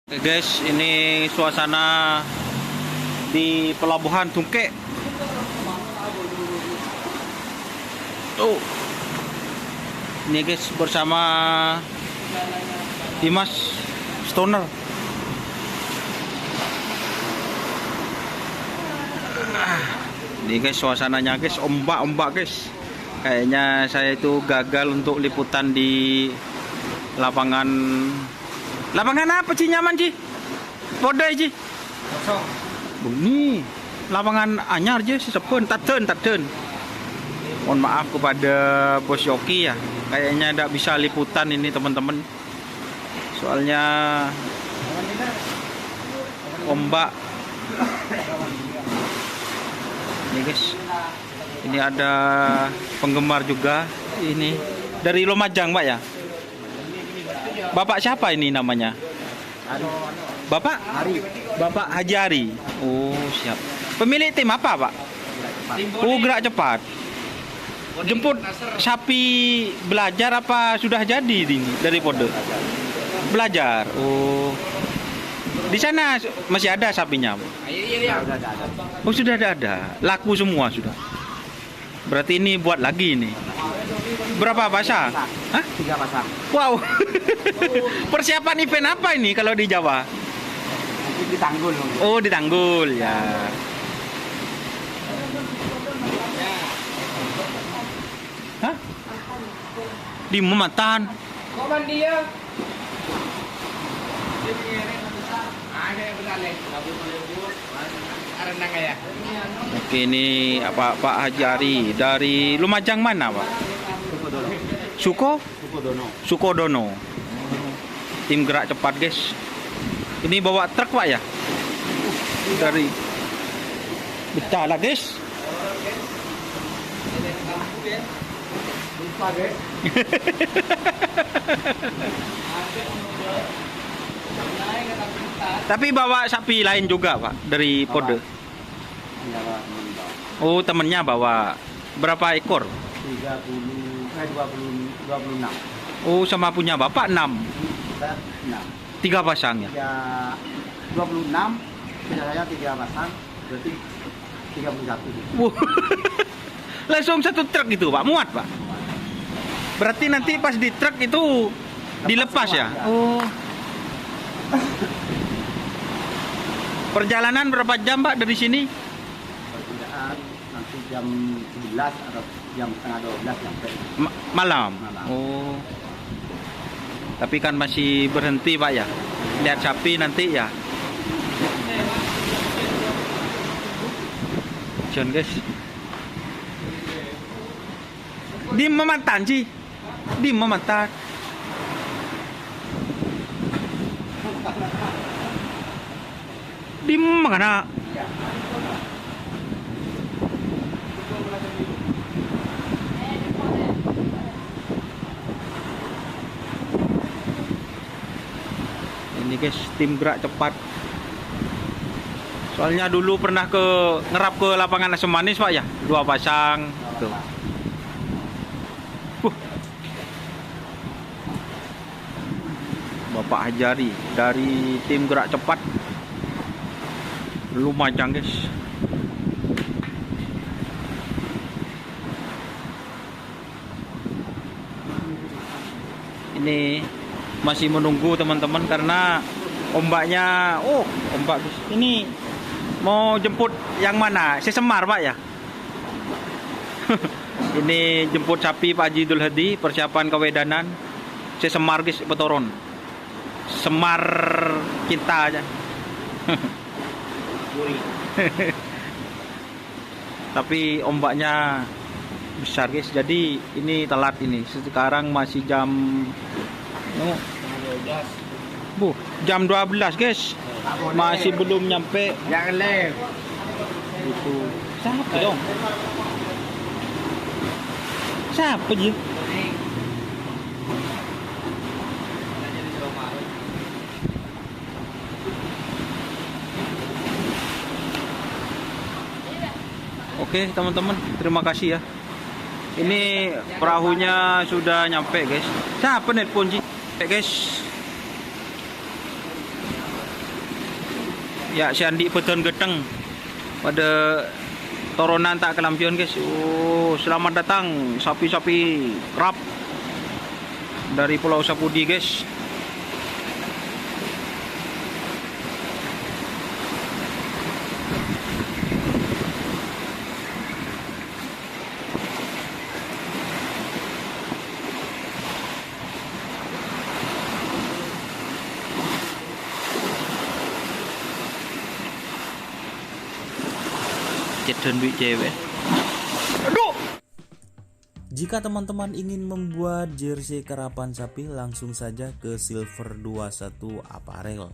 Oke guys, ini suasana di pelabuhan Tungke. Tuh, ini guys bersama Dimas Stoner. Ini guys suasananya guys, ombak-ombak guys. Kayaknya saya itu gagal untuk liputan di lapangan. Lapangan apa sih nyaman sih? Podai sih. Kosong. Bunyi. Lapangan anyar aja sih sepun taten. Mohon maaf kepada Bos Yoki ya. Kayaknya tidak bisa liputan ini teman-teman. Soalnya ombak. Ini guys. Ini ada penggemar juga ini dari Lumajang, Pak ya. Bapak siapa ini namanya? Bapak? Bapak Haji Ari. Oh, siap. Pemilik tim apa, Pak? Oh, gerak cepat. Jemput sapi belajar apa sudah jadi ini dari Pode? Belajar. Oh. Di sana masih ada sapinya? Iya. Oh, sudah ada. Laku semua sudah. Berarti ini buat lagi ini. Berapa pasang? Hah? 3 pasang. Wow. Persiapan event apa ini kalau di Jawa? Nanti ditanggul. Oh, di Tanggul ya. Hah? Di Mematan. Kok mandi ya? Ada yang benar nih. Renang ya. Oke, ini apa Pak Haji Ari dari Lumajang mana, Pak? Sukodono. Tim gerak cepat, guys. Ini bawa truk, Pak ya? Dari Betah lah, guys. Lupa guys. Tapi bawa sapi lain juga, Pak, dari Pode. Oh, temennya bawa berapa ekor? 26. Oh, sama punya Bapak 6. 3 pasang ya? 26. Punya saya 3 pasang. Berarti 31. Wow. Langsung satu truk itu, Pak, muat, Pak. Berarti nanti pas di truk itu dilepas ya? Oh. Perjalanan berapa jam, Pak, dari sini? Perkiraan nanti jam 11 atau jam setengah 12 sampai Malam. Malam. Oh. Tapi kan masih berhenti, Pak ya. Lihat sapi nanti ya. John, guys. Di Mematan sih. Di Mematan. Di mana? Ini guys, tim gerak cepat. Soalnya dulu pernah ngerap ke lapangan Asam Manis, Pak ya, 2 pasang. Tuh. Bapak Hajari dari tim gerak cepat Lumajang, guys. Ini masih menunggu teman-teman karena ombaknya, ombak guys. Ini mau jemput yang mana? Semar, Pak ya. Ini jemput sapi Pak Haji Idul Hadi, persiapan kewedanan. Semar guys, Betoron. Semar kita aja. Tapi ombaknya besar guys, jadi ini telat ini. Sekarang masih jam jam 12 guys. Masih belum nyampe. jangan lem. Itu siapa dong? Siapa sih? Oke teman-teman, terima kasih ya. Ini perahunya sudah nyampe guys. Siapa nelpon sih? Guys. Ya si Andi beton geteng pada toronan tak kelampion guys. Oh, selamat datang sapi-sapi kerap dari Pulau Sapudi guys. Cewek. Aduh. Jika teman-teman ingin membuat jersey karapan sapi, langsung saja ke Silver 21 Apparel.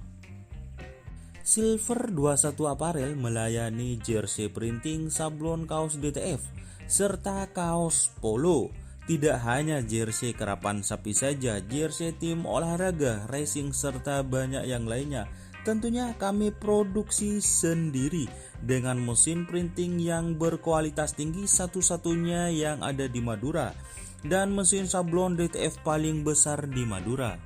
Silver 21 Apparel melayani jersey printing, sablon kaos DTF, serta kaos polo. Tidak hanya jersey karapan sapi saja, jersey tim olahraga, racing, serta banyak yang lainnya. Tentunya kami produksi sendiri dengan mesin printing yang berkualitas tinggi, satu-satunya yang ada di Madura, dan mesin sablon DTF paling besar di Madura.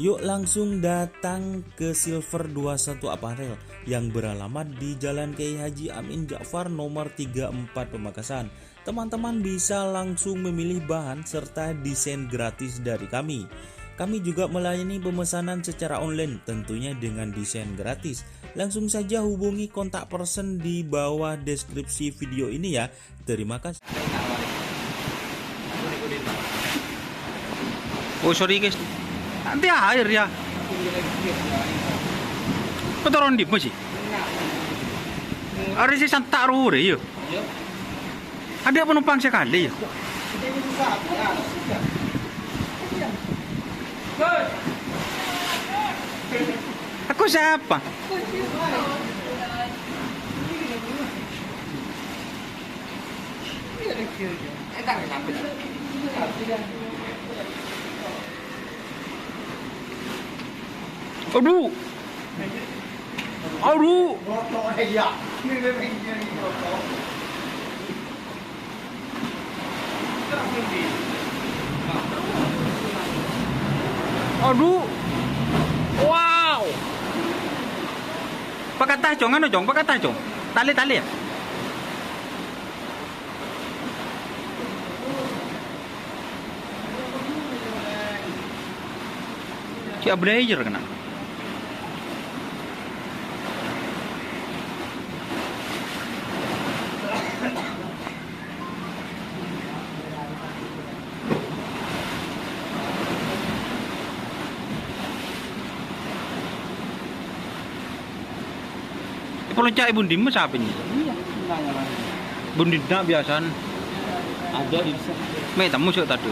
Yuk langsung datang ke Silver 21 Apparel yang beralamat di Jalan Kiai Haji Amin Ja'far nomor 34 Pamekasan. Teman-teman bisa langsung memilih bahan serta desain gratis dari kami. Kami juga melayani pemesanan secara online, tentunya dengan desain gratis. Langsung saja hubungi kontak person di bawah deskripsi video ini ya. Terima kasih. Oh sorry guys, nanti air ya. Kotoran di sih. Ada si santak rure yuk. Ada penumpang sekali ya. Aku siapa? Aduh. Aduh. Aduh. Wow. Pakai tas cong, anu cong, pakai tas cong. Tali-tali ya. Kayak blazer kena. Kalau cak Bundim mah siapa ini? Iya, nanya lagi. Bundim nak biasan. Ada di sana. Mai tamu cak tadi.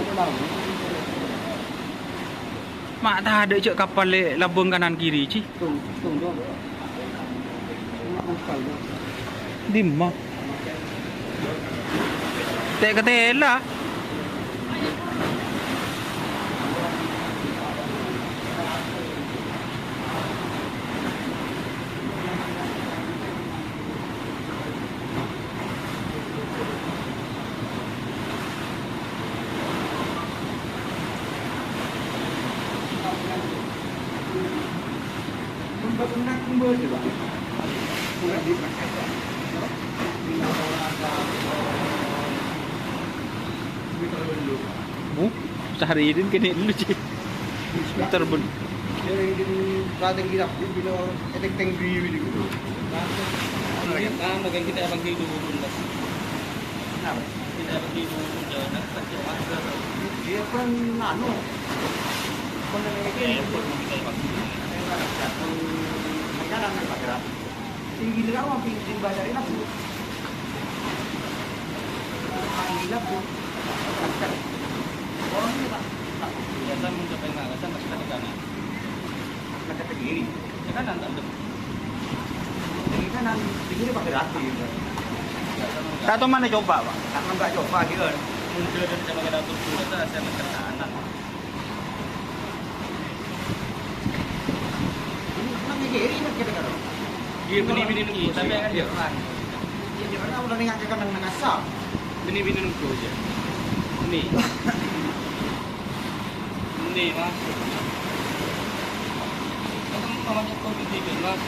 Mak tak ada cak kapal le labung kanan kiri ci. Tung dong. Dimma. Tek ketela. Bu, sehari ini kini dulu sih. Terbun. Rateng kita bila teng biwi gitu. Kan bagian kita bagi dulu Mas. Kenapa? Kita bagi dulu jangan pakai masker. Dia kan nano. Tinggi dengan apa tinggi bayarin aku. Gila bu. Orang ini tak biasa mencapai ngalasan masih ada kanan. Masih ke kiri. Ya kanan tak ada. Ini kanan, tinggi pakai rati. Tak tahu mana coba pak? Tak enggak coba gitu. Muncul dari sama kita tuh saya ke kanan. Kiri nak kita kalau. Dia bini-bini nunggu tapi kan dia orang. Dia orang udah nengak ke kanan ngasap. Bini-bini nunggu aja. Ini. Ini mas. Kamu mamanya kau bikin mas.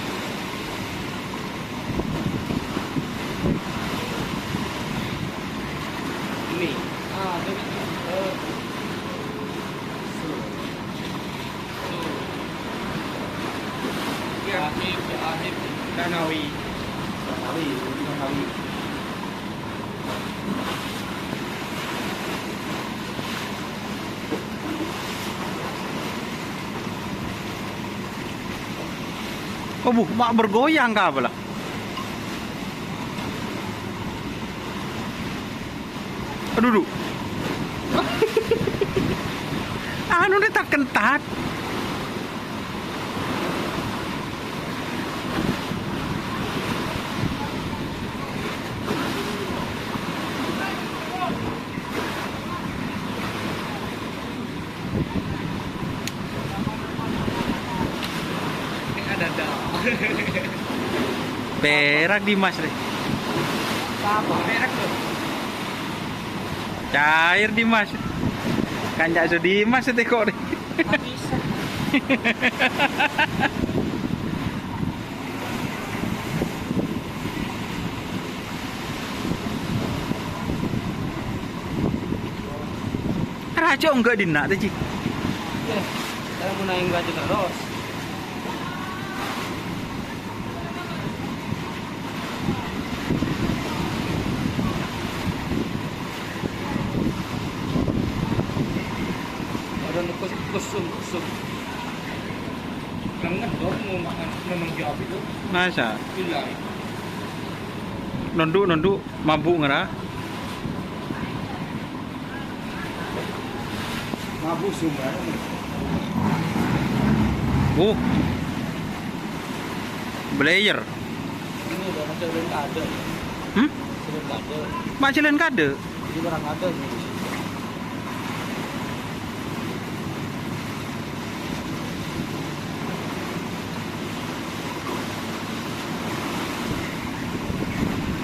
Ini akhir Danawi. Oh bu, mak bergoyang kah pula? Aduh, duduk. Anu dia tak kentat. Ada dah. Perak Dimas deh. Apa? Merek tuh. Cair Dimas. Kanjak so Dimas teko deh. Bisa. Rajo enggak dinak teh, Ci. Saya mau naik baju terus. Ada kusum. Kangen dong mau makan memang jawab itu. Masa? Gila. Nonduk mabuk ngera. Mabuk sumber. Blayer. Ini udah macam belum ada. Hmm? Belum ada. Mak jalan kade. Ini barang ada nih di sini.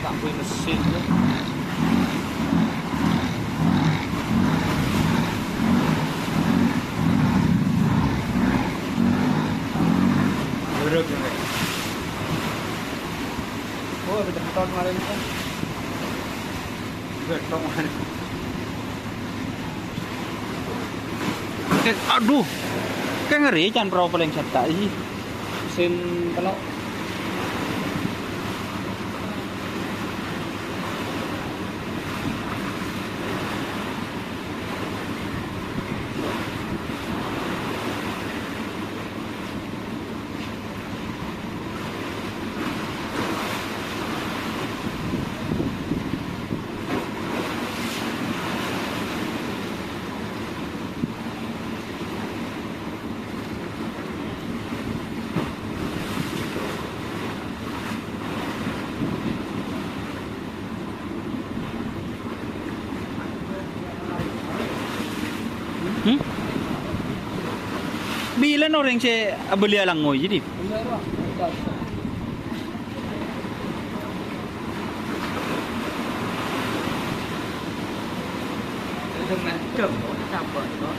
Tak boleh mesin tuh. Buruk nih. Oh, betul tahun kemarin kan. Betul kemarin. Aduh. Kayak ngeri kan perahu paling cetak sih. Mesin pelok. Hmm? Bilan orang saya beli alangoy jadi. Bener lah. Itu macam capek tuh.